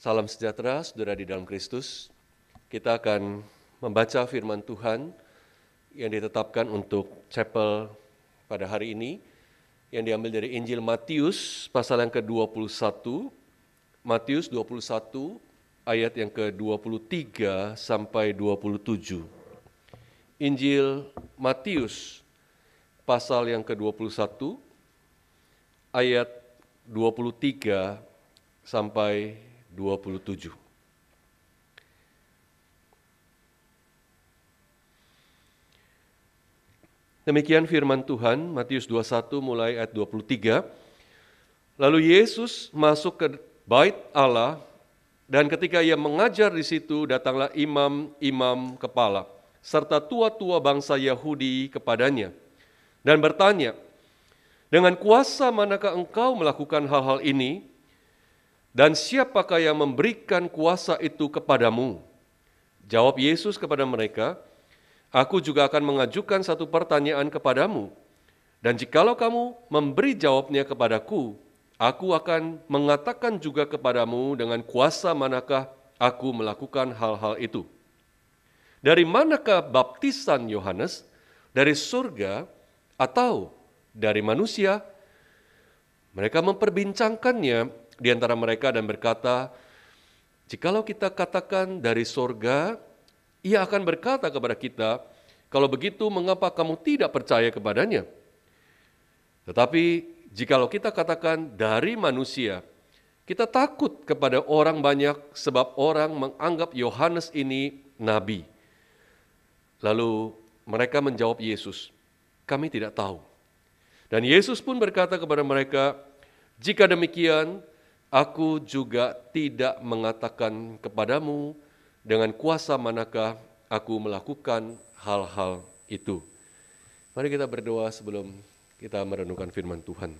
Salam sejahtera, saudara di dalam Kristus. Kita akan membaca firman Tuhan yang ditetapkan untuk chapel pada hari ini, yang diambil dari Injil Matius pasal yang ke-21, Matius 21 ayat yang ke-23 sampai 27. Injil Matius pasal yang ke-21 ayat 23 sampai 27. Demikian firman Tuhan, Matius 21 mulai ayat 23. Lalu Yesus masuk ke bait Allah, dan ketika ia mengajar di situ, datanglah imam-imam kepala, serta tua-tua bangsa Yahudi kepadanya, dan bertanya, dengan kuasa manakah engkau melakukan hal-hal ini? Dan siapakah yang memberikan kuasa itu kepadamu? Jawab Yesus kepada mereka, aku juga akan mengajukan satu pertanyaan kepadamu, dan jikalau kamu memberi jawabnya kepadaku, aku akan mengatakan juga kepadamu dengan kuasa manakah aku melakukan hal-hal itu. Dari manakah baptisan Yohanes? Dari surga atau dari manusia? Mereka memperbincangkannya di antara mereka dan berkata, jikalau kita katakan dari surga, ia akan berkata kepada kita, kalau begitu mengapa kamu tidak percaya kepadanya? Tetapi jikalau kita katakan dari manusia, kita takut kepada orang banyak sebab orang menganggap Yohanes ini nabi. Lalu mereka menjawab Yesus, kami tidak tahu. Dan Yesus pun berkata kepada mereka, jika demikian, aku juga tidak mengatakan kepadamu dengan kuasa manakah aku melakukan hal-hal itu. Mari kita berdoa sebelum kita merenungkan firman Tuhan.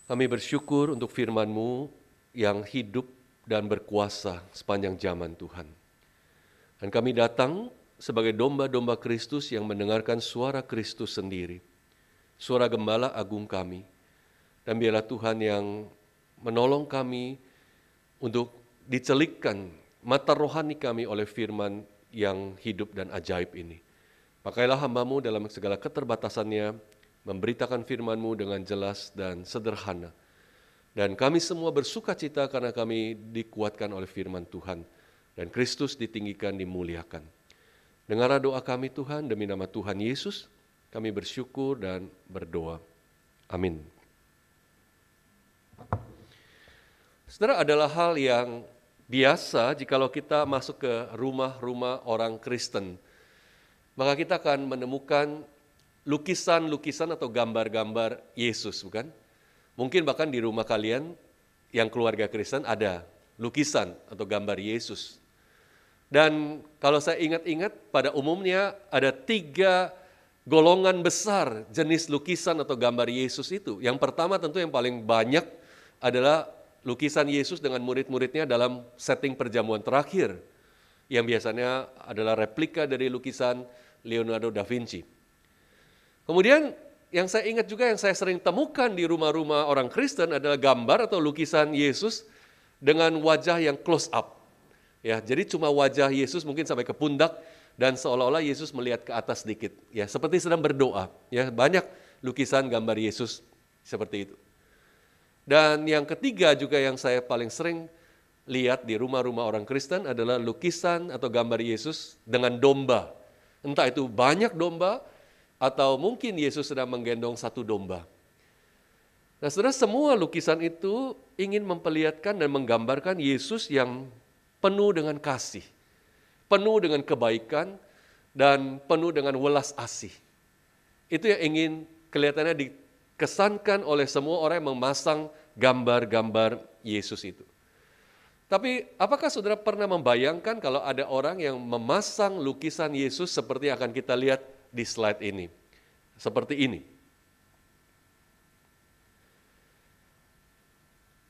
Kami bersyukur untuk firman-Mu yang hidup dan berkuasa sepanjang zaman Tuhan. Dan kami datang sebagai domba-domba Kristus yang mendengarkan suara Kristus sendiri, suara Gembala Agung kami. Dan biarlah Tuhan yang menolong kami untuk dicelikkan mata rohani kami oleh firman yang hidup dan ajaib ini. Pakailah hamba-Mu dalam segala keterbatasannya, memberitakan firman-Mu dengan jelas dan sederhana. Dan kami semua bersuka cita karena kami dikuatkan oleh firman Tuhan. Dan Kristus ditinggikan, dimuliakan. Dengarlah doa kami Tuhan, demi nama Tuhan Yesus, kami bersyukur dan berdoa. Amin. Saudara, adalah hal yang biasa jikalau kita masuk ke rumah-rumah orang Kristen. Maka kita akan menemukan lukisan-lukisan atau gambar-gambar Yesus, bukan? Mungkin bahkan di rumah kalian yang keluarga Kristen ada lukisan atau gambar Yesus. Dan kalau saya ingat-ingat, pada umumnya ada 3 golongan besar jenis lukisan atau gambar Yesus itu. Yang pertama tentu yang paling banyak adalah lukisan Yesus dengan murid-muridnya dalam setting perjamuan terakhir, yang biasanya adalah replika dari lukisan Leonardo da Vinci. Kemudian yang saya ingat juga, yang saya sering temukan di rumah-rumah orang Kristen adalah gambar atau lukisan Yesus dengan wajah yang close up. Ya, jadi cuma wajah Yesus mungkin sampai ke pundak dan seolah-olah Yesus melihat ke atas sedikit. Ya, seperti sedang berdoa. Ya, banyak lukisan gambar Yesus seperti itu. Dan yang ketiga juga yang saya paling sering lihat di rumah-rumah orang Kristen adalah lukisan atau gambar Yesus dengan domba. Entah itu banyak domba atau mungkin Yesus sedang menggendong satu domba. Nah, saudara, semua lukisan itu ingin memperlihatkan dan menggambarkan Yesus yang penuh dengan kasih, penuh dengan kebaikan, dan penuh dengan welas asih. Itu yang ingin kelihatannya dikesankan oleh semua orang yang memasang gambar-gambar Yesus itu. Tapi apakah saudara pernah membayangkan kalau ada orang yang memasang lukisan Yesus seperti yang akan kita lihat di slide ini? Seperti ini.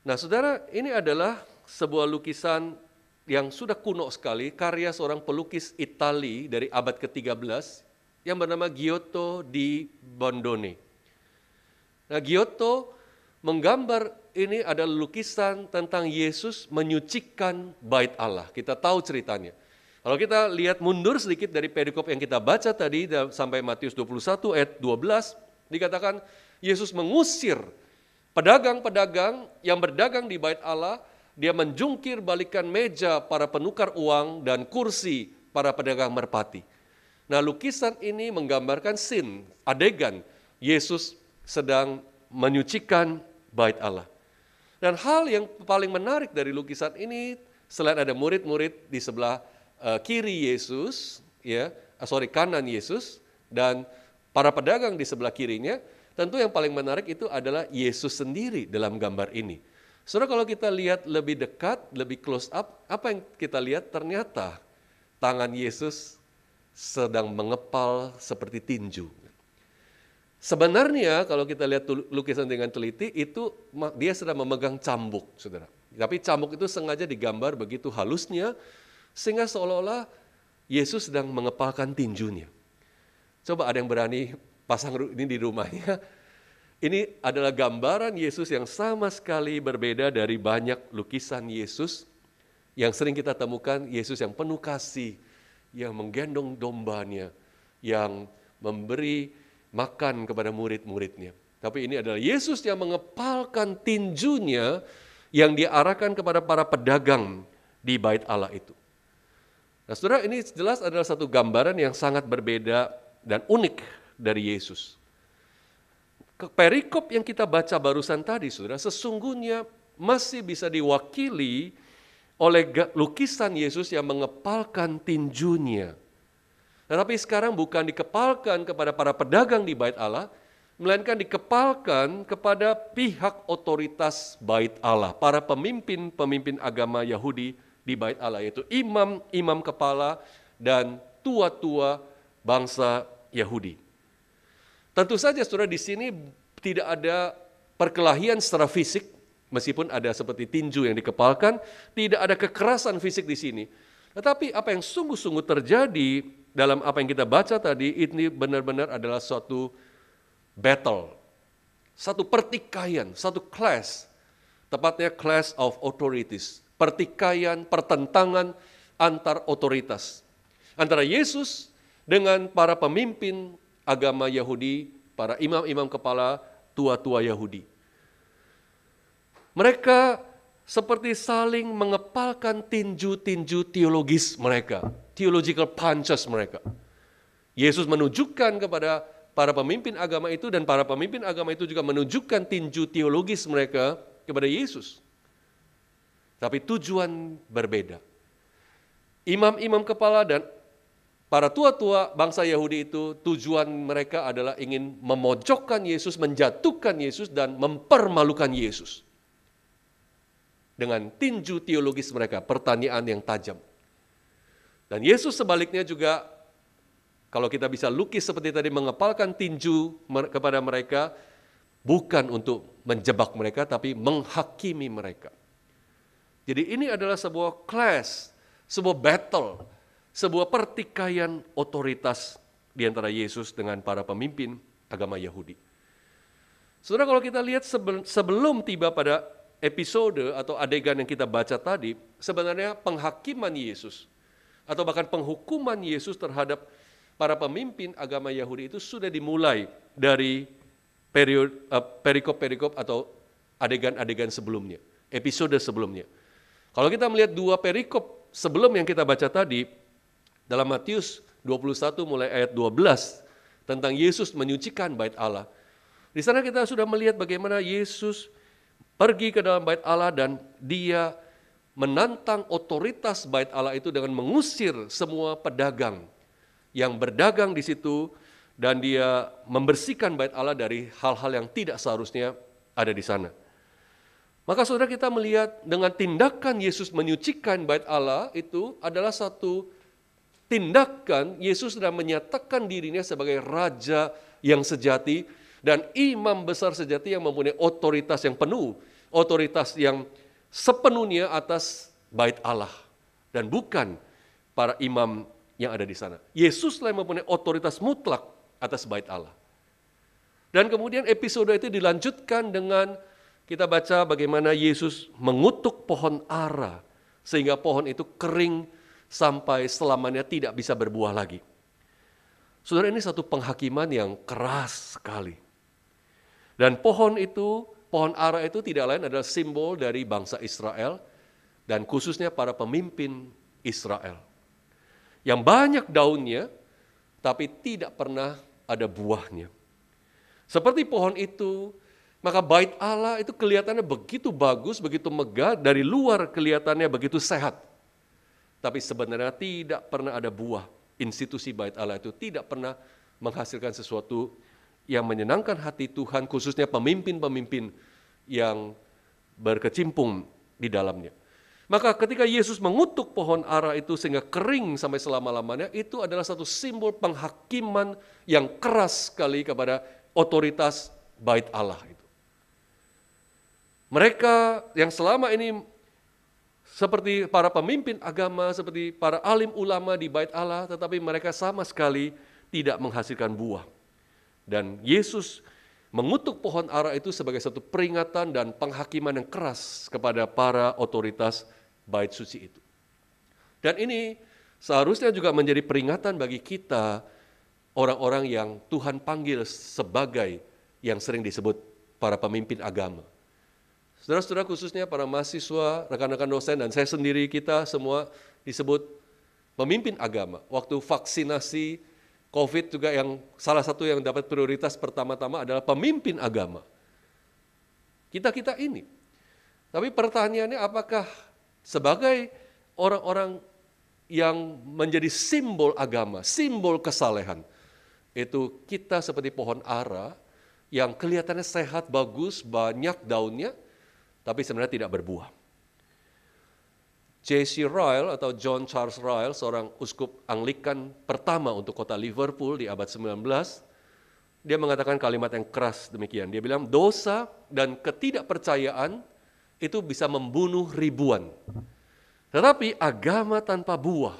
Nah, saudara, ini adalah sebuah lukisan yang sudah kuno sekali, karya seorang pelukis Itali dari abad ke-13 yang bernama Giotto di Bondone. Nah, Giotto menggambar ini adalah lukisan tentang Yesus menyucikan bait Allah. Kita tahu ceritanya. Kalau kita lihat mundur sedikit dari perikop yang kita baca tadi sampai Matius 21 ayat 12, dikatakan Yesus mengusir pedagang-pedagang yang berdagang di bait Allah. Dia menjungkir balikan meja para penukar uang dan kursi para pedagang merpati. Nah, lukisan ini menggambarkan scene, adegan Yesus sedang menyucikan bait Allah. Dan hal yang paling menarik dari lukisan ini, selain ada murid-murid di sebelah kiri Yesus, kanan Yesus, dan para pedagang di sebelah kirinya, tentu yang paling menarik itu adalah Yesus sendiri dalam gambar ini. Saudara, kalau kita lihat lebih dekat, lebih close up, apa yang kita lihat? Ternyata tangan Yesus sedang mengepal seperti tinju. Sebenarnya kalau kita lihat lukisan dengan teliti, itu dia sedang memegang cambuk, saudara. Tapi cambuk itu sengaja digambar begitu halusnya, sehingga seolah-olah Yesus sedang mengepalkan tinjunya. Coba ada yang berani pasang ini di rumahnya. Ini adalah gambaran Yesus yang sama sekali berbeda dari banyak lukisan Yesus yang sering kita temukan. Yesus yang penuh kasih, yang menggendong dombanya, yang memberi makan kepada murid-muridnya. Tapi ini adalah Yesus yang mengepalkan tinjunya yang diarahkan kepada para pedagang di bait Allah itu. Nah, saudara, ini jelas adalah satu gambaran yang sangat berbeda dan unik dari Yesus. Perikop yang kita baca barusan tadi, saudara, sesungguhnya masih bisa diwakili oleh lukisan Yesus yang mengepalkan tinjunya. Tetapi sekarang bukan dikepalkan kepada para pedagang di bait Allah, melainkan dikepalkan kepada pihak otoritas bait Allah, para pemimpin agama Yahudi di bait Allah, yaitu imam kepala dan tua-tua bangsa Yahudi. Tentu saja saudara, di sini tidak ada perkelahian secara fisik, meskipun ada seperti tinju yang dikepalkan, tidak ada kekerasan fisik di sini. Tetapi apa yang sungguh-sungguh terjadi dalam apa yang kita baca tadi, ini benar-benar adalah suatu battle, satu pertikaian, satu clash, tepatnya clash of authorities, pertikaian, pertentangan antar otoritas, antara Yesus dengan para pemimpin agama Yahudi, para imam-imam kepala, tua-tua Yahudi. Mereka seperti saling mengepalkan tinju-tinju teologis mereka, theological punches mereka. Yesus menunjukkan kepada para pemimpin agama itu, dan para pemimpin agama itu juga menunjukkan tinju teologis mereka kepada Yesus. Tapi tujuan berbeda. Imam-imam kepala dan para tua-tua bangsa Yahudi itu, tujuan mereka adalah ingin memojokkan Yesus, menjatuhkan Yesus, dan mempermalukan Yesus. Dengan tinju teologis mereka, pertanyaan yang tajam. Dan Yesus sebaliknya juga, kalau kita bisa lukis seperti tadi, mengepalkan tinju kepada mereka, bukan untuk menjebak mereka, tapi menghakimi mereka. Jadi ini adalah sebuah clash, sebuah battle, sebuah pertikaian otoritas di antara Yesus dengan para pemimpin agama Yahudi. Saudara, kalau kita lihat sebelum tiba pada episode atau adegan yang kita baca tadi, sebenarnya penghakiman Yesus atau bahkan penghukuman Yesus terhadap para pemimpin agama Yahudi itu sudah dimulai dari perikop-perikop atau adegan-adegan sebelumnya, episode sebelumnya. Kalau kita melihat dua perikop sebelum yang kita baca tadi, dalam Matius 21 mulai ayat 12, tentang Yesus menyucikan bait Allah. Di sana kita sudah melihat bagaimana Yesus pergi ke dalam bait Allah dan dia menantang otoritas bait Allah itu dengan mengusir semua pedagang yang berdagang di situ, dan dia membersihkan bait Allah dari hal-hal yang tidak seharusnya ada di sana. Maka saudara, kita melihat dengan tindakan Yesus menyucikan bait Allah itu adalah satu tindakan Yesus sudah menyatakan dirinya sebagai raja yang sejati dan imam besar sejati yang mempunyai otoritas yang penuh, otoritas yang sepenuhnya atas bait Allah dan bukan para imam yang ada di sana. Yesuslah yang mempunyai otoritas mutlak atas bait Allah. Dan kemudian episode itu dilanjutkan dengan kita baca bagaimana Yesus mengutuk pohon ara, sehingga pohon itu kering sampai selamanya tidak bisa berbuah lagi. Saudara, ini satu penghakiman yang keras sekali. Dan pohon ara itu tidak lain adalah simbol dari bangsa Israel, dan khususnya para pemimpin Israel. Yang banyak daunnya, tapi tidak pernah ada buahnya. Seperti pohon itu, maka bait Allah itu kelihatannya begitu bagus, begitu megah, dari luar kelihatannya begitu sehat. Tapi sebenarnya tidak pernah ada buah. Institusi bait Allah itu tidak pernah menghasilkan sesuatu yang menyenangkan hati Tuhan, khususnya pemimpin-pemimpin yang berkecimpung di dalamnya. Maka ketika Yesus mengutuk pohon ara itu sehingga kering sampai selama-lamanya, itu adalah satu simbol penghakiman yang keras sekali kepada otoritas bait Allah itu. Mereka yang selama ini seperti para pemimpin agama, seperti para alim ulama di bait Allah, tetapi mereka sama sekali tidak menghasilkan buah. Dan Yesus mengutuk pohon ara itu sebagai satu peringatan dan penghakiman yang keras kepada para otoritas bait suci itu. Dan ini seharusnya juga menjadi peringatan bagi kita, orang-orang yang Tuhan panggil sebagai yang sering disebut para pemimpin agama. Saudara-saudara, khususnya para mahasiswa, rekan-rekan dosen, dan saya sendiri, kita semua disebut pemimpin agama. Waktu vaksinasi COVID juga yang salah satu yang dapat prioritas pertama-tama adalah pemimpin agama. Kita ini. Tapi pertanyaannya, apakah sebagai orang-orang yang menjadi simbol agama, simbol kesalehan, itu kita seperti pohon ara yang kelihatannya sehat, bagus, banyak daunnya, tapi sebenarnya tidak berbuah. J.C. Ryle atau John Charles Ryle, seorang uskup Anglikan pertama untuk kota Liverpool di abad 19, dia mengatakan kalimat yang keras demikian. Dia bilang, dosa dan ketidakpercayaan itu bisa membunuh ribuan. Tetapi agama tanpa buah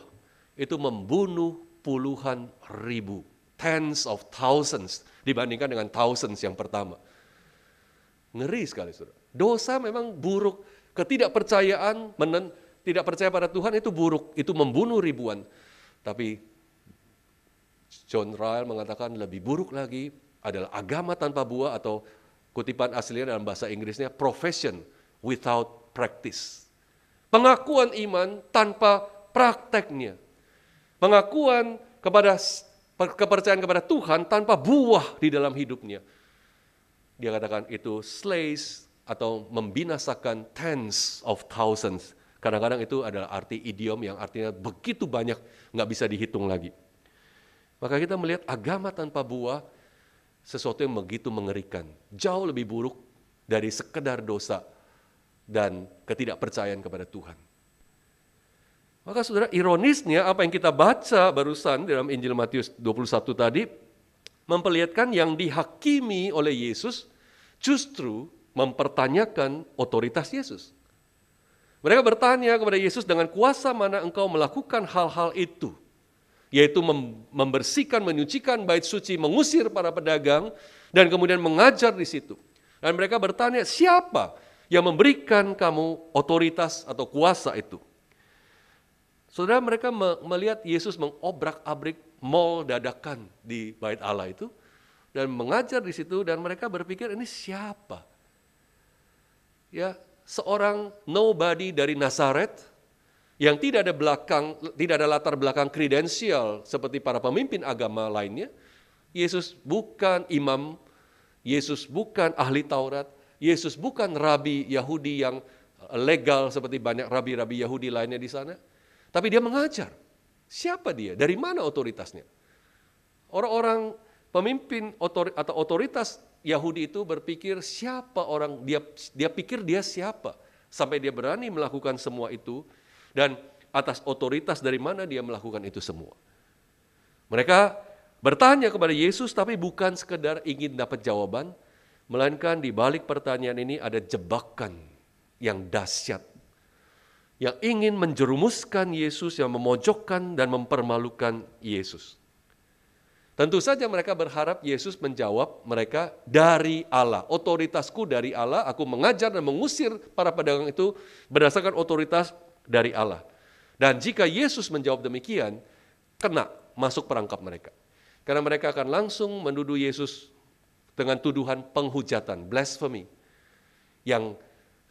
itu membunuh puluhan ribu. Tens of thousands dibandingkan dengan thousands yang pertama. Ngeri sekali, saudara. Dosa memang buruk. Ketidakpercayaan, tidak percaya pada Tuhan itu buruk. Itu membunuh ribuan. Tapi John Ryle mengatakan lebih buruk lagi adalah agama tanpa buah, atau kutipan aslinya dalam bahasa Inggrisnya profession without practice. Pengakuan iman tanpa prakteknya. Pengakuan kepercayaan kepada Tuhan tanpa buah di dalam hidupnya. Dia katakan itu slays atau membinasakan tens of thousands. Kadang-kadang itu adalah arti idiom yang artinya begitu banyak, nggak bisa dihitung lagi. Maka kita melihat agama tanpa buah, sesuatu yang begitu mengerikan. Jauh lebih buruk dari sekedar dosa dan ketidakpercayaan kepada Tuhan. Maka saudara, ironisnya apa yang kita baca barusan dalam Injil Matius 21 tadi, memperlihatkan yang dihakimi oleh Yesus justru mempertanyakan otoritas Yesus. Mereka bertanya kepada Yesus, dengan kuasa mana engkau melakukan hal-hal itu? Yaitu membersihkan, menyucikan bait suci, mengusir para pedagang, dan kemudian mengajar di situ. Dan mereka bertanya, siapa yang memberikan kamu otoritas atau kuasa itu? Saudara, mereka melihat Yesus mengobrak-abrik mall dadakan di bait Allah itu, dan mengajar di situ, dan mereka berpikir ini siapa? Ya, seorang nobody dari Nazaret yang tidak ada latar belakang kredensial seperti para pemimpin agama lainnya. Yesus bukan imam, Yesus bukan ahli Taurat, Yesus bukan rabi Yahudi yang legal seperti banyak rabi-rabi Yahudi lainnya di sana. Tapi dia mengajar. Siapa dia? Dari mana otoritasnya? Orang-orang pemimpin atau otoritas Yahudi itu berpikir siapa orang, dia pikir dia siapa, sampai dia berani melakukan semua itu, dan atas otoritas dari mana dia melakukan itu semua. Mereka bertanya kepada Yesus, tapi bukan sekedar ingin dapat jawaban, melainkan di balik pertanyaan ini ada jebakan yang dahsyat, yang ingin menjerumuskan Yesus, yang memojokkan dan mempermalukan Yesus. Tentu saja mereka berharap Yesus menjawab mereka dari Allah. Otoritasku dari Allah, aku mengajar dan mengusir para pedagang itu berdasarkan otoritas dari Allah. Dan jika Yesus menjawab demikian, kena masuk perangkap mereka. Karena mereka akan langsung menuduh Yesus dengan tuduhan penghujatan, blasphemy. Yang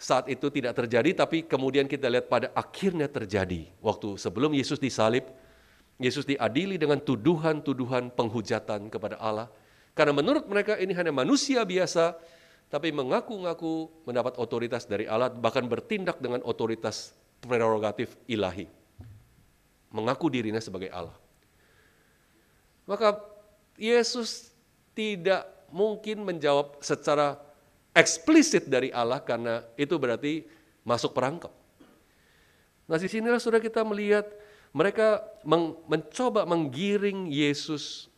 saat itu tidak terjadi, tapi kemudian kita lihat pada akhirnya terjadi. Waktu sebelum Yesus disalib, Yesus diadili dengan tuduhan-tuduhan penghujatan kepada Allah. Karena menurut mereka ini hanya manusia biasa, tapi mengaku-ngaku mendapat otoritas dari Allah, bahkan bertindak dengan otoritas prerogatif ilahi. Mengaku dirinya sebagai Allah. Maka Yesus tidak mungkin menjawab secara eksplisit dari Allah, karena itu berarti masuk perangkap. Nah, di sinilah saudara kita melihat mereka mencoba menggiring Yesus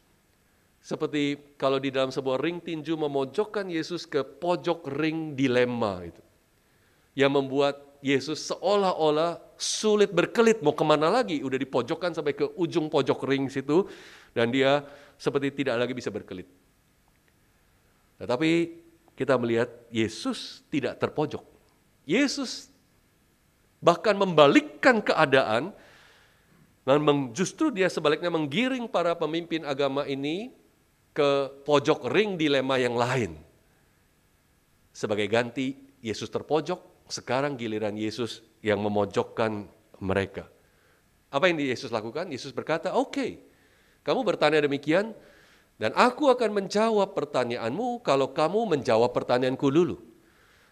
seperti kalau di dalam sebuah ring tinju memojokkan Yesus ke pojok ring dilema itu. Yang membuat Yesus seolah-olah sulit berkelit, mau kemana lagi, udah dipojokkan sampai ke ujung pojok ring situ, dan dia seperti tidak lagi bisa berkelit. Tetapi kita melihat Yesus tidak terpojok. Yesus bahkan membalikkan keadaan, dan justru dia sebaliknya menggiring para pemimpin agama ini ke pojok ring dilema yang lain. Sebagai ganti, Yesus terpojok, sekarang giliran Yesus yang memojokkan mereka. Apa yang Yesus lakukan? Yesus berkata, oke, kamu bertanya demikian, dan aku akan menjawab pertanyaanmu kalau kamu menjawab pertanyaanku dulu.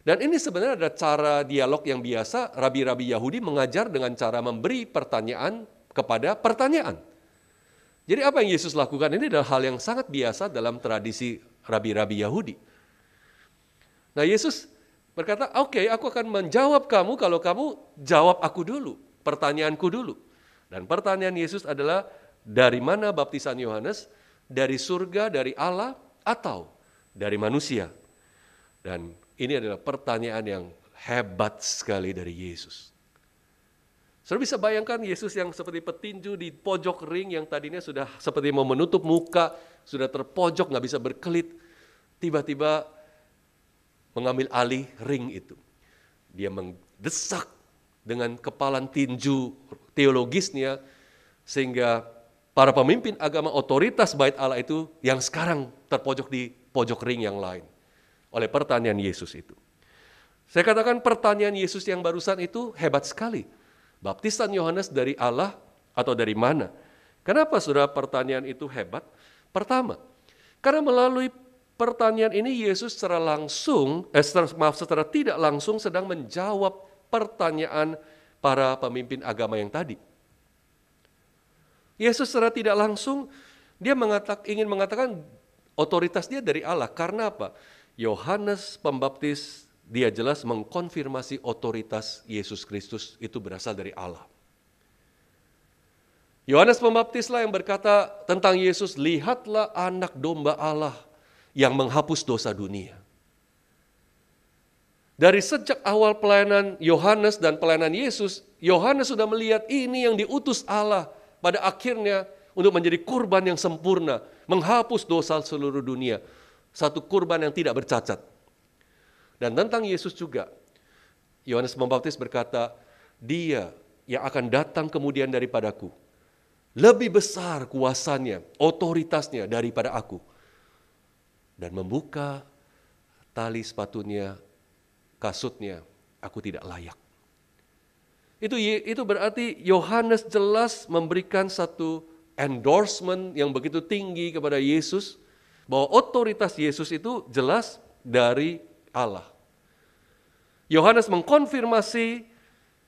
Dan ini sebenarnya ada cara dialog yang biasa, rabi-rabi Yahudi mengajar dengan cara memberi pertanyaan kepada pertanyaan. Jadi apa yang Yesus lakukan ini adalah hal yang sangat biasa dalam tradisi rabi-rabi Yahudi. Nah, Yesus berkata, oke, aku akan menjawab kamu kalau kamu jawab aku dulu, pertanyaanku dulu. Dan pertanyaan Yesus adalah, dari mana baptisan Yohanes? Dari surga, dari Allah, atau dari manusia? Dan ini adalah pertanyaan yang hebat sekali dari Yesus. Saudara bisa bayangkan Yesus yang seperti petinju di pojok ring yang tadinya sudah seperti mau menutup muka, sudah terpojok, nggak bisa berkelit, tiba-tiba mengambil alih ring itu. Dia mendesak dengan kepalan tinju teologisnya, sehingga para pemimpin agama otoritas bait Allah itu yang sekarang terpojok di pojok ring yang lain oleh pertanyaan Yesus itu. Saya katakan pertanyaan Yesus yang barusan itu hebat sekali. Baptisan Yohanes dari Allah atau dari mana? Kenapa saudara pertanyaan itu hebat? Pertama, karena melalui pertanyaan ini Yesus secara tidak langsung sedang menjawab pertanyaan para pemimpin agama yang tadi. Yesus secara tidak langsung dia ingin mengatakan otoritas dia dari Allah. Karena apa? Yohanes Pembaptis dia jelas mengkonfirmasi otoritas Yesus Kristus itu berasal dari Allah. Yohanes Pembaptislah yang berkata tentang Yesus, lihatlah anak domba Allah yang menghapus dosa dunia. Dari sejak awal pelayanan Yohanes dan pelayanan Yesus, Yohanes sudah melihat ini yang diutus Allah pada akhirnya untuk menjadi kurban yang sempurna, menghapus dosa seluruh dunia. Satu kurban yang tidak bercacat. Dan tentang Yesus juga, Yohanes Pembaptis berkata, dia yang akan datang kemudian daripadaku, lebih besar kuasanya, otoritasnya daripada aku. Dan membuka tali sepatunya, kasutnya, aku tidak layak. Itu berarti Yohanes jelas memberikan satu endorsement yang begitu tinggi kepada Yesus, bahwa otoritas Yesus itu jelas dari Allah. Yohanes mengkonfirmasi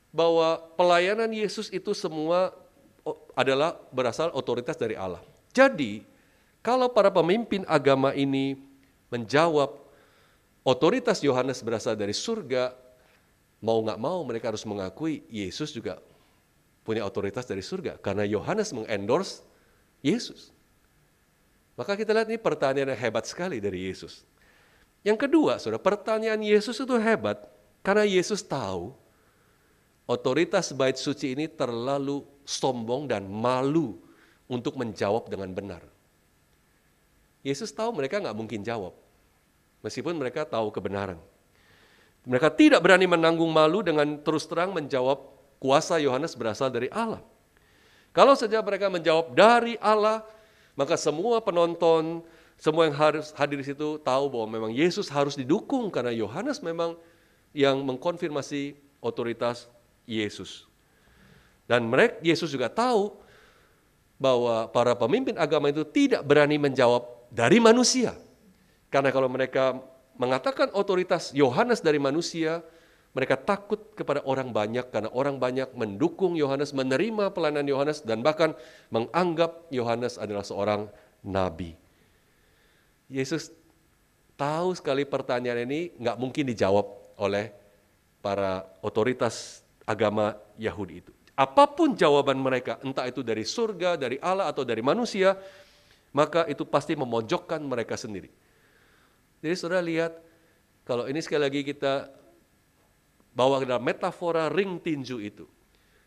bahwa pelayanan Yesus itu semua adalah berasal otoritas dari Allah. Jadi, kalau para pemimpin agama ini menjawab otoritas Yohanes berasal dari surga, mau nggak mau mereka harus mengakui Yesus juga punya otoritas dari surga. Karena Yohanes mengendorse Yesus. Maka kita lihat ini pertanyaan yang hebat sekali dari Yesus. Yang kedua, saudara, pertanyaan Yesus itu hebat karena Yesus tahu otoritas bait suci ini terlalu sombong dan malu untuk menjawab dengan benar. Yesus tahu mereka nggak mungkin jawab, meskipun mereka tahu kebenaran. Mereka tidak berani menanggung malu dengan terus terang menjawab kuasa Yohanes berasal dari Allah. Kalau saja mereka menjawab dari Allah, maka semua penonton, semua yang harus hadir di situ tahu bahwa memang Yesus harus didukung karena Yohanes memang yang mengkonfirmasi otoritas Yesus. Dan Yesus juga tahu bahwa para pemimpin agama itu tidak berani menjawab dari manusia. Karena kalau mereka mengatakan otoritas Yohanes dari manusia, mereka takut kepada orang banyak karena orang banyak mendukung Yohanes, menerima pelayanan Yohanes, dan bahkan menganggap Yohanes adalah seorang nabi. Yesus tahu sekali pertanyaan ini nggak mungkin dijawab oleh para otoritas agama Yahudi itu. Apapun jawaban mereka, entah itu dari surga, dari Allah, atau dari manusia, maka itu pasti memojokkan mereka sendiri. Jadi saudara lihat, kalau ini sekali lagi kita bawa ke dalam metafora ring tinju itu.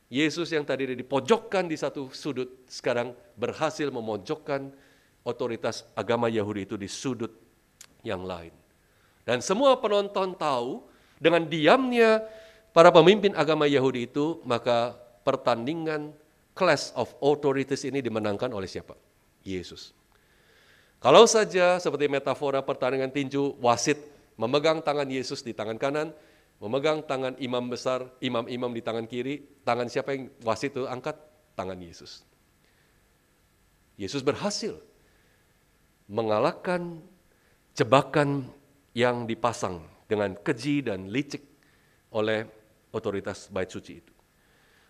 Yesus yang tadi dipojokkan di satu sudut, sekarang berhasil memojokkan otoritas agama Yahudi itu di sudut yang lain. Dan semua penonton tahu, dengan diamnya para pemimpin agama Yahudi itu, maka pertandingan clash of authorities ini dimenangkan oleh siapa? Yesus. Kalau saja seperti metafora pertandingan tinju, wasit memegang tangan Yesus di tangan kanan, memegang tangan imam besar, imam-imam di tangan kiri, tangan siapa yang wasit itu angkat? Tangan Yesus. Yesus berhasil mengalahkan jebakan yang dipasang dengan keji dan licik oleh otoritas bait suci itu.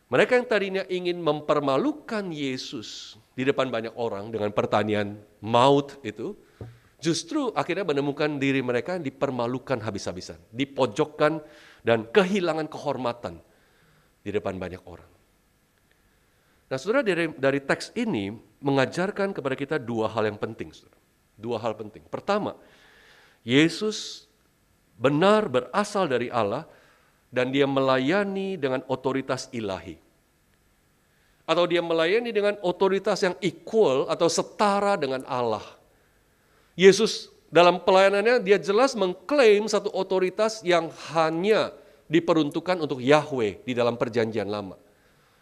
Mereka yang tadinya ingin mempermalukan Yesus di depan banyak orang dengan pertanyaan maut itu, justru akhirnya menemukan diri mereka yang dipermalukan habis-habisan, dipojokkan dan kehilangan kehormatan di depan banyak orang. Nah saudara, dari teks ini mengajarkan kepada kita dua hal yang penting. Saudara. Dua hal penting. Pertama, Yesus benar berasal dari Allah, dan dia melayani dengan otoritas ilahi. Atau dia melayani dengan otoritas yang equal atau setara dengan Allah. Yesus dalam pelayanannya dia jelas mengklaim satu otoritas yang hanya diperuntukkan untuk Yahweh di dalam perjanjian lama.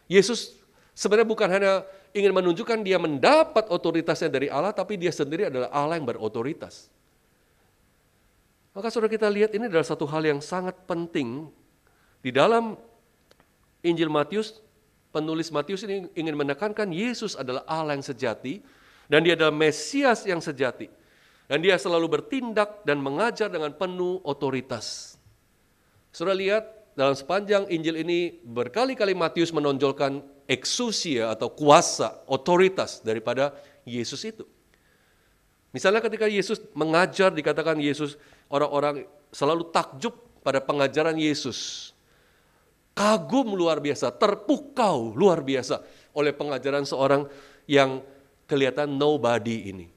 Yesus sebenarnya bukan hanya ingin menunjukkan dia mendapat otoritasnya dari Allah, tapi dia sendiri adalah Allah yang berotoritas. Maka saudara, kita lihat ini adalah satu hal yang sangat penting. Di dalam Injil Matius, penulis Matius ini ingin menekankan Yesus adalah Allah yang sejati, dan dia adalah Mesias yang sejati. Dan dia selalu bertindak dan mengajar dengan penuh otoritas. Saudara lihat, dalam sepanjang Injil ini berkali-kali Matius menonjolkan exousia atau kuasa, otoritas daripada Yesus itu. Misalnya ketika Yesus mengajar, dikatakan Yesus, orang-orang selalu takjub pada pengajaran Yesus. Kagum luar biasa, terpukau luar biasa oleh pengajaran seorang yang kelihatan nobody ini.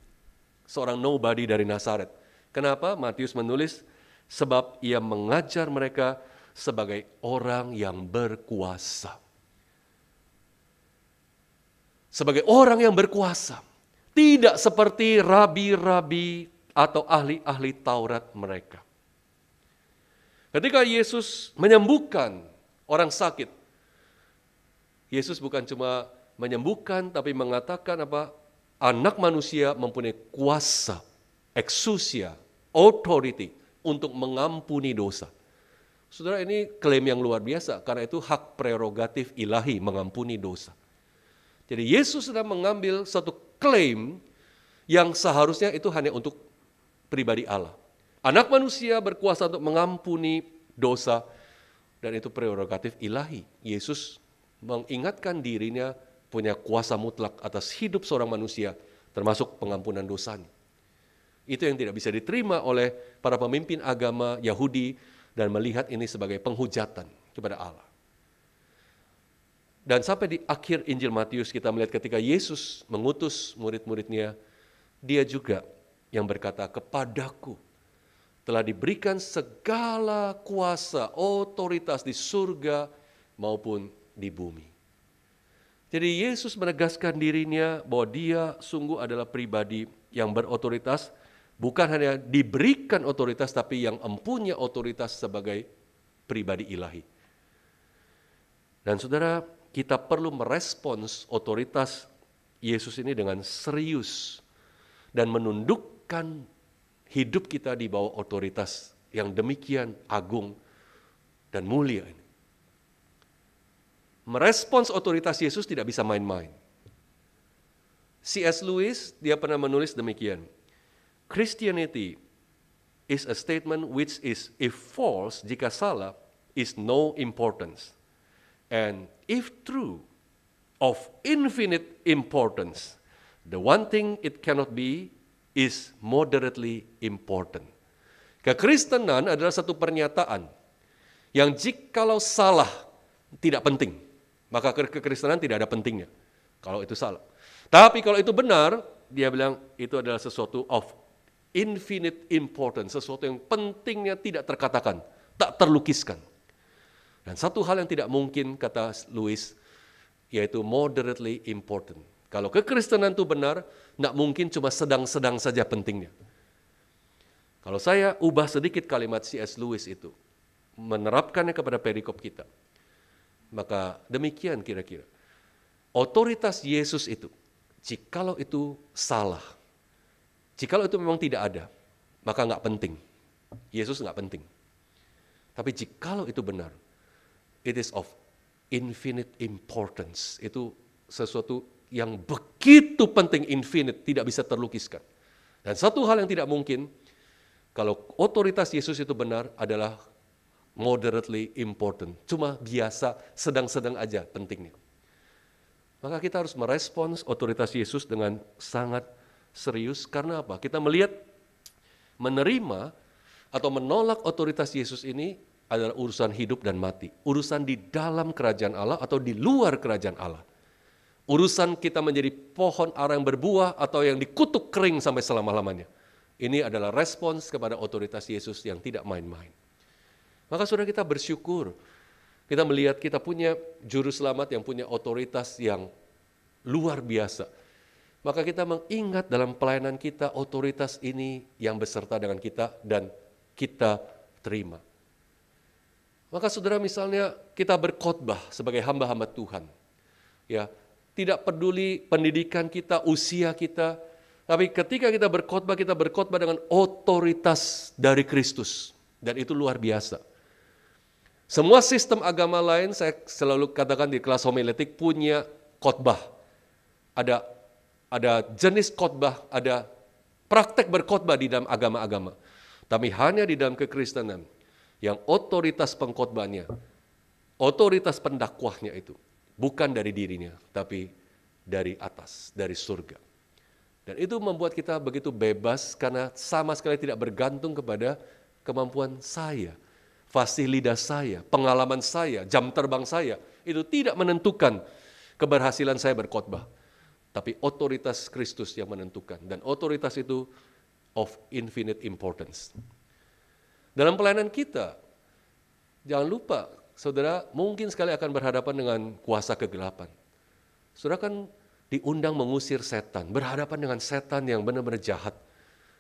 Seorang nobody dari Nazaret. Kenapa? Matius menulis, sebab ia mengajar mereka sebagai orang yang berkuasa. Sebagai orang yang berkuasa. Tidak seperti rabi-rabi atau ahli-ahli Taurat mereka. Ketika Yesus menyembuhkan orang sakit, Yesus bukan cuma menyembuhkan, tapi mengatakan apa? Anak manusia mempunyai kuasa, exousia, authority untuk mengampuni dosa. Saudara, ini klaim yang luar biasa, karena itu hak prerogatif ilahi mengampuni dosa. Jadi Yesus sedang mengambil satu klaim yang seharusnya itu hanya untuk pribadi Allah. Anak manusia berkuasa untuk mengampuni dosa, dan itu prerogatif ilahi. Yesus mengingatkan dirinya punya kuasa mutlak atas hidup seorang manusia, termasuk pengampunan dosanya. Itu yang tidak bisa diterima oleh para pemimpin agama Yahudi, dan melihat ini sebagai penghujatan kepada Allah. Dan sampai di akhir Injil Matius kita melihat ketika Yesus mengutus murid-muridnya, dia juga yang berkata, kepadaku telah diberikan segala kuasa, otoritas di surga maupun di bumi. Jadi Yesus menegaskan dirinya bahwa dia sungguh adalah pribadi yang berotoritas, bukan hanya diberikan otoritas, tapi yang mempunyai otoritas sebagai pribadi ilahi. Dan saudara, kita perlu merespons otoritas Yesus ini dengan serius dan menundukkan hidup kita di bawah otoritas yang demikian agung dan mulia ini. Merespons otoritas Yesus tidak bisa main-main. C.S. Lewis, dia pernah menulis demikian. Christianity is a statement which is, if false, jika salah, is no importance. And if true, of infinite importance. The one thing it cannot be is moderately important. Kekristenan adalah satu pernyataan yang jikalau salah tidak penting, maka kekristenan tidak ada pentingnya kalau itu salah. Tapi kalau itu benar, dia bilang itu adalah sesuatu of infinite importance, sesuatu yang pentingnya tidak terkatakan, tak terlukiskan. Dan satu hal yang tidak mungkin, kata Lewis, yaitu moderately important. Kalau kekristenan itu benar, tidak mungkin cuma sedang-sedang saja pentingnya. Kalau saya ubah sedikit kalimat C.S. Lewis itu, menerapkannya kepada perikop kita, maka demikian kira-kira. Otoritas Yesus itu, jikalau itu salah, jikalau itu memang tidak ada, maka nggak penting. Yesus nggak penting. Tapi jikalau itu benar, it is of infinite importance. Itu sesuatu yang begitu penting, infinite, tidak bisa terlukiskan. Dan satu hal yang tidak mungkin, kalau otoritas Yesus itu benar adalah moderately important. Cuma biasa, sedang-sedang aja pentingnya. Maka kita harus merespons otoritas Yesus dengan sangat serius. Karena apa? Kita melihat, menerima atau menolak otoritas Yesus ini adalah urusan hidup dan mati. Urusan di dalam kerajaan Allah atau di luar kerajaan Allah. Urusan kita menjadi pohon ara yang berbuah atau yang dikutuk kering sampai selama-lamanya. Ini adalah respons kepada otoritas Yesus yang tidak main-main. Maka saudara, kita bersyukur. Kita melihat kita punya juru selamat yang punya otoritas yang luar biasa. Maka kita mengingat dalam pelayanan kita otoritas ini yang beserta dengan kita dan kita terima. Maka saudara, misalnya kita berkhotbah sebagai hamba-hamba Tuhan. Ya, tidak peduli pendidikan kita, usia kita, tapi ketika kita berkhotbah dengan otoritas dari Kristus. Dan itu luar biasa. Semua sistem agama lain, saya selalu katakan di kelas homiletik, punya khotbah. Ada jenis khotbah, ada praktek berkhotbah di dalam agama-agama. Tapi hanya di dalam kekristenan, yang otoritas pengkhotbahnya, otoritas pendakwahnya itu, bukan dari dirinya, tapi dari atas, dari surga. Dan itu membuat kita begitu bebas, karena sama sekali tidak bergantung kepada kemampuan saya, fasih lidah saya, pengalaman saya, jam terbang saya, itu tidak menentukan keberhasilan saya berkhotbah. Tapi otoritas Kristus yang menentukan. Dan otoritas itu of infinite importance. Dalam pelayanan kita, jangan lupa, saudara mungkin sekali akan berhadapan dengan kuasa kegelapan. Saudara kan diundang mengusir setan, berhadapan dengan setan yang benar-benar jahat,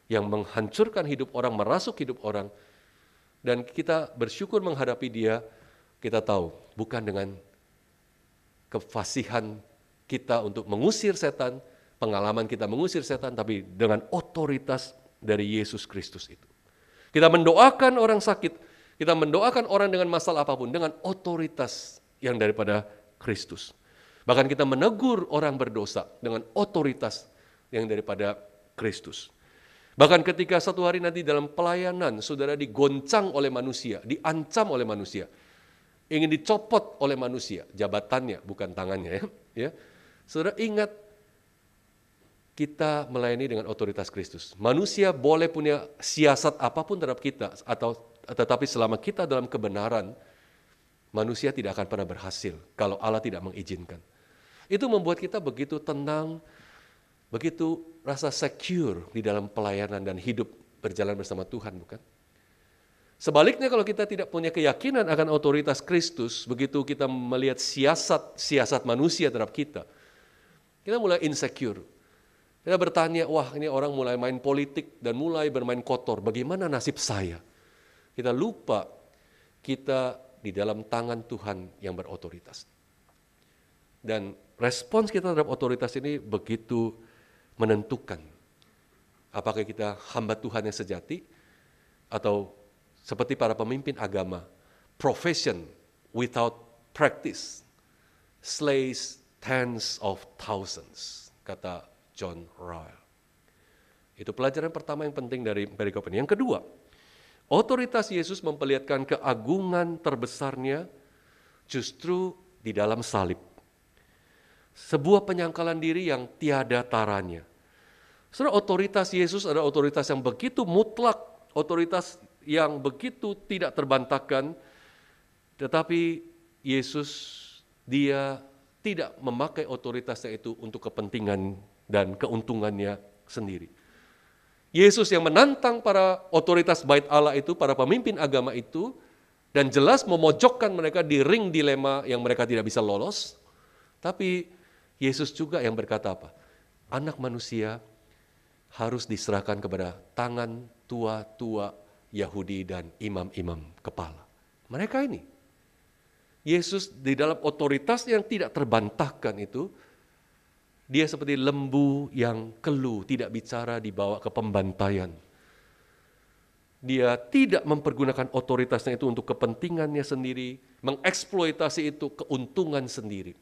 yang menghancurkan hidup orang, merasuk hidup orang. Dan kita bersyukur menghadapi dia, kita tahu bukan dengan kefasihan kita untuk mengusir setan, pengalaman kita mengusir setan, tapi dengan otoritas dari Yesus Kristus itu. Kita mendoakan orang sakit, kita mendoakan orang dengan masalah apapun, dengan otoritas yang daripada Kristus. Bahkan kita menegur orang berdosa dengan otoritas yang daripada Kristus. Bahkan ketika satu hari nanti dalam pelayanan, saudara digoncang oleh manusia, diancam oleh manusia, ingin dicopot oleh manusia, jabatannya, bukan tangannya ya. Saudara ingat, kita melayani dengan otoritas Kristus. Manusia boleh punya siasat apapun terhadap kita, tetapi selama kita dalam kebenaran, manusia tidak akan pernah berhasil kalau Allah tidak mengizinkan. Itu membuat kita begitu tenang, begitu rasa secure di dalam pelayanan dan hidup berjalan bersama Tuhan, bukan? Sebaliknya kalau kita tidak punya keyakinan akan otoritas Kristus, begitu kita melihat siasat manusia terhadap kita mulai insecure. Kita bertanya, wah ini orang mulai main politik dan mulai bermain kotor, bagaimana nasib saya? Kita lupa kita di dalam tangan Tuhan yang berotoritas. Dan respons kita terhadap otoritas ini begitu menentukan. Apakah kita hamba Tuhan yang sejati, atau seperti para pemimpin agama, profession without practice slays tens of thousands, kata John Ryle. Itu pelajaran pertama yang penting dari perikop ini. Yang kedua, otoritas Yesus memperlihatkan keagungan terbesarnya justru di dalam salib. Sebuah penyangkalan diri yang tiada taranya. Saudara, otoritas Yesus adalah otoritas yang begitu mutlak, otoritas yang begitu tidak terbantahkan, tetapi Yesus, dia tidak memakai otoritasnya itu untuk kepentingan dan keuntungannya sendiri. Yesus yang menantang para otoritas bait Allah itu, para pemimpin agama itu, dan jelas memojokkan mereka di ring dilema yang mereka tidak bisa lolos. Tapi Yesus juga yang berkata apa? Anak manusia harus diserahkan kepada tangan tua-tua Yahudi dan imam-imam kepala. Mereka ini. Yesus di dalam otoritas yang tidak terbantahkan itu, dia seperti lembu yang keluh, tidak bicara, dibawa ke pembantaian. Dia tidak mempergunakan otoritasnya itu untuk kepentingannya sendiri, mengeksploitasi itu keuntungan sendiri.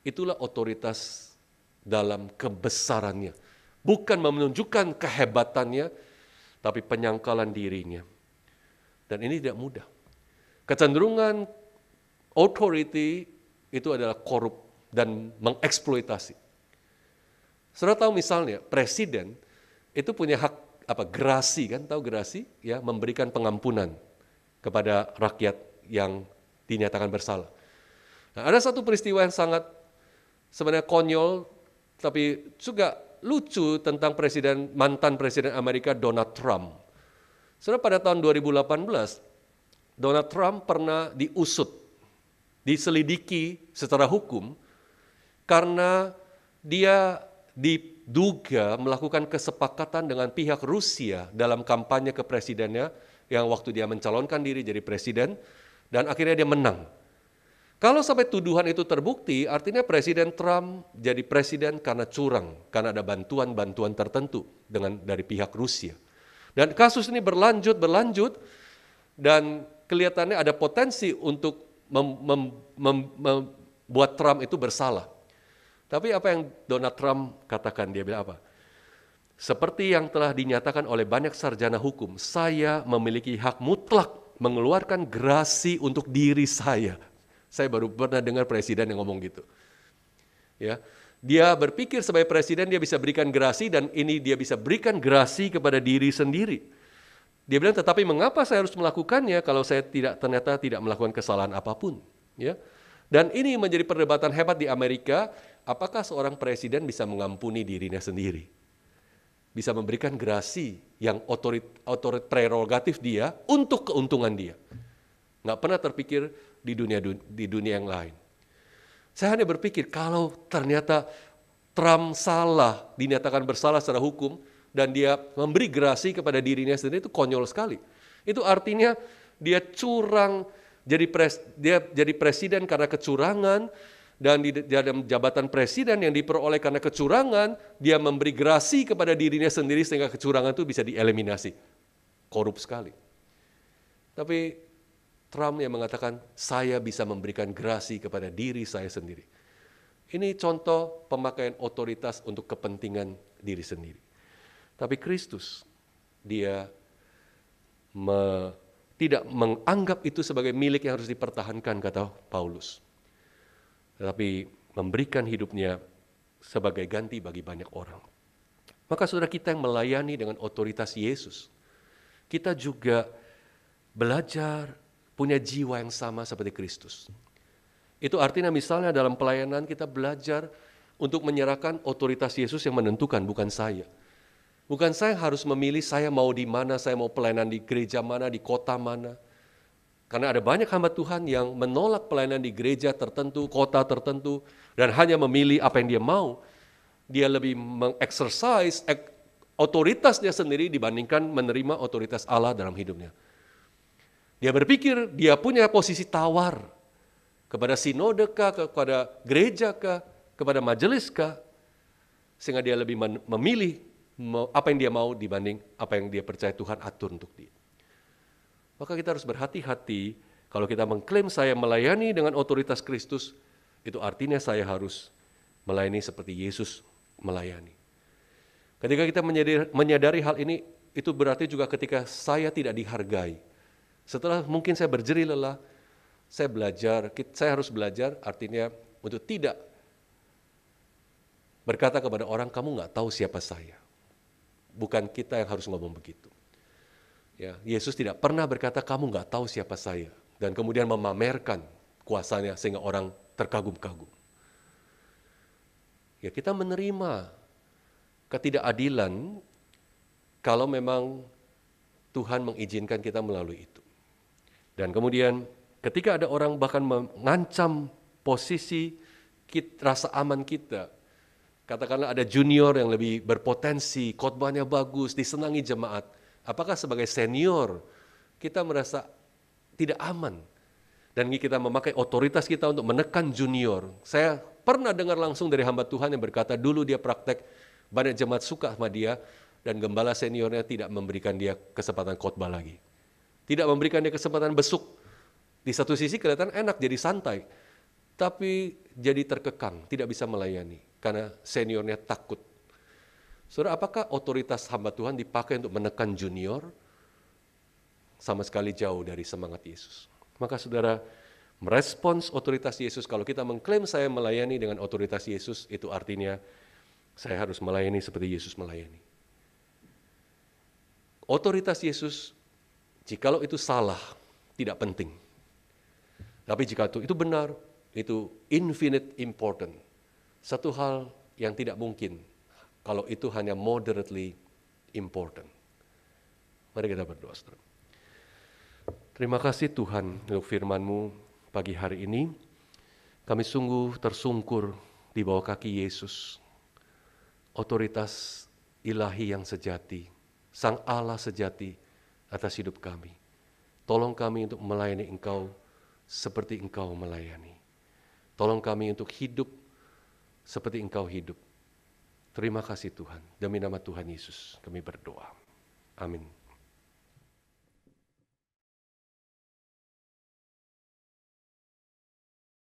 Itulah otoritas dalam kebesarannya. Bukan menunjukkan kehebatannya, tapi penyangkalan dirinya. Dan ini tidak mudah. Kecenderungan authority itu adalah korup dan mengeksploitasi. Saudara tahu misalnya presiden itu punya hak gerasi, kan? Tahu gerasi? Ya, memberikan pengampunan kepada rakyat yang dinyatakan bersalah. Nah, ada satu peristiwa yang sangat sebenarnya konyol tapi juga lucu tentang mantan presiden Amerika Donald Trump. Saudara, pada tahun 2018 Donald Trump pernah diselidiki secara hukum karena dia diduga melakukan kesepakatan dengan pihak Rusia dalam kampanye ke presidennya yang waktu dia mencalonkan diri jadi presiden dan akhirnya dia menang. Kalau sampai tuduhan itu terbukti, artinya Presiden Trump jadi presiden karena curang, karena ada bantuan-bantuan tertentu dari pihak Rusia. Dan kasus ini berlanjut dan kelihatannya ada potensi untuk membuat Trump itu bersalah. Tapi apa yang Donald Trump katakan, dia bilang apa? Seperti yang telah dinyatakan oleh banyak sarjana hukum, saya memiliki hak mutlak mengeluarkan gerasi untuk diri saya. Saya baru pernah dengar presiden yang ngomong gitu. Ya, dia berpikir sebagai presiden dia bisa berikan gerasi dan ini dia bisa berikan gerasi kepada diri sendiri. Dia bilang, tetapi mengapa saya harus melakukannya kalau saya ternyata tidak melakukan kesalahan apapun? Ya. Dan ini menjadi perdebatan hebat di Amerika, apakah seorang presiden bisa mengampuni dirinya sendiri? Bisa memberikan gerasi yang otorit prerogatif dia untuk keuntungan dia. Nggak pernah terpikir di dunia yang lain. Saya hanya berpikir kalau ternyata Trump salah, dinyatakan bersalah secara hukum, dan dia memberi gerasi kepada dirinya sendiri, itu konyol sekali. Itu artinya dia curang, dia jadi presiden karena kecurangan, dan di dalam jabatan presiden yang diperoleh karena kecurangan, dia memberi gerasi kepada dirinya sendiri sehingga kecurangan itu bisa dieliminasi. Korup sekali. Tapi Trump yang mengatakan, saya bisa memberikan gerasi kepada diri saya sendiri. Ini contoh pemakaian otoritas untuk kepentingan diri sendiri. Tapi Kristus, dia tidak menganggap itu sebagai milik yang harus dipertahankan, kata Paulus. Tetapi memberikan hidupnya sebagai ganti bagi banyak orang. Maka saudara, kita yang melayani dengan otoritas Yesus, kita juga belajar punya jiwa yang sama seperti Kristus. Itu artinya misalnya dalam pelayanan kita belajar untuk menyerahkan otoritas Yesus yang menentukan, bukan saya. Bukan saya harus memilih saya mau di mana, saya mau pelayanan di gereja mana, di kota mana. Karena ada banyak hamba Tuhan yang menolak pelayanan di gereja tertentu, kota tertentu, dan hanya memilih apa yang dia mau. dia lebih mengexercise otoritasnya sendiri dibandingkan menerima otoritas Allah dalam hidupnya. Dia berpikir dia punya posisi tawar kepada sinode kah, kepada gereja kah, kepada majelis kah, sehingga dia lebih memilih apa yang dia mau dibanding apa yang dia percaya Tuhan atur untuk dia. Maka kita harus berhati-hati kalau kita mengklaim saya melayani dengan otoritas Kristus, itu artinya saya harus melayani seperti Yesus melayani. Ketika kita menyadari hal ini, itu berarti juga ketika saya tidak dihargai. Setelah mungkin saya berjerih lelah, saya harus belajar artinya untuk tidak berkata kepada orang, kamu nggak tahu siapa saya. Bukan kita yang harus ngomong begitu. Ya, Yesus tidak pernah berkata, kamu nggak tahu siapa saya. Dan kemudian memamerkan kuasanya sehingga orang terkagum-kagum. Ya, kita menerima ketidakadilan kalau memang Tuhan mengizinkan kita melalui itu. Dan kemudian ketika ada orang bahkan mengancam posisi rasa aman kita, katakanlah ada junior yang lebih berpotensi, khotbahnya bagus, disenangi jemaat, apakah sebagai senior kita merasa tidak aman? Dan kita memakai otoritas kita untuk menekan junior. Saya pernah dengar langsung dari hamba Tuhan yang berkata, dulu dia praktek, banyak jemaat suka sama dia, dan gembala seniornya tidak memberikan dia kesempatan khotbah lagi. Tidak memberikan dia kesempatan besuk. Di satu sisi kelihatan enak, jadi santai. Tapi jadi terkekang, tidak bisa melayani. Karena seniornya takut. Saudara, apakah otoritas hamba Tuhan dipakai untuk menekan junior? Sama sekali jauh dari semangat Yesus. Maka saudara, merespons otoritas Yesus, kalau kita mengklaim saya melayani dengan otoritas Yesus, itu artinya saya harus melayani seperti Yesus melayani. Otoritas Yesus, jikalau itu salah, tidak penting. Tapi jika itu benar, itu infinite important. Satu hal yang tidak mungkin kalau itu hanya moderately important. Mari kita berdoa, saudara. Terima kasih Tuhan untuk firman-Mu pagi hari ini. Kami sungguh tersungkur di bawah kaki Yesus. Otoritas ilahi yang sejati, Sang Allah sejati atas hidup kami. Tolong kami untuk melayani Engkau seperti Engkau melayani. Tolong kami untuk hidup seperti Engkau hidup. Terima kasih Tuhan. Demi nama Tuhan Yesus kami berdoa. Amin.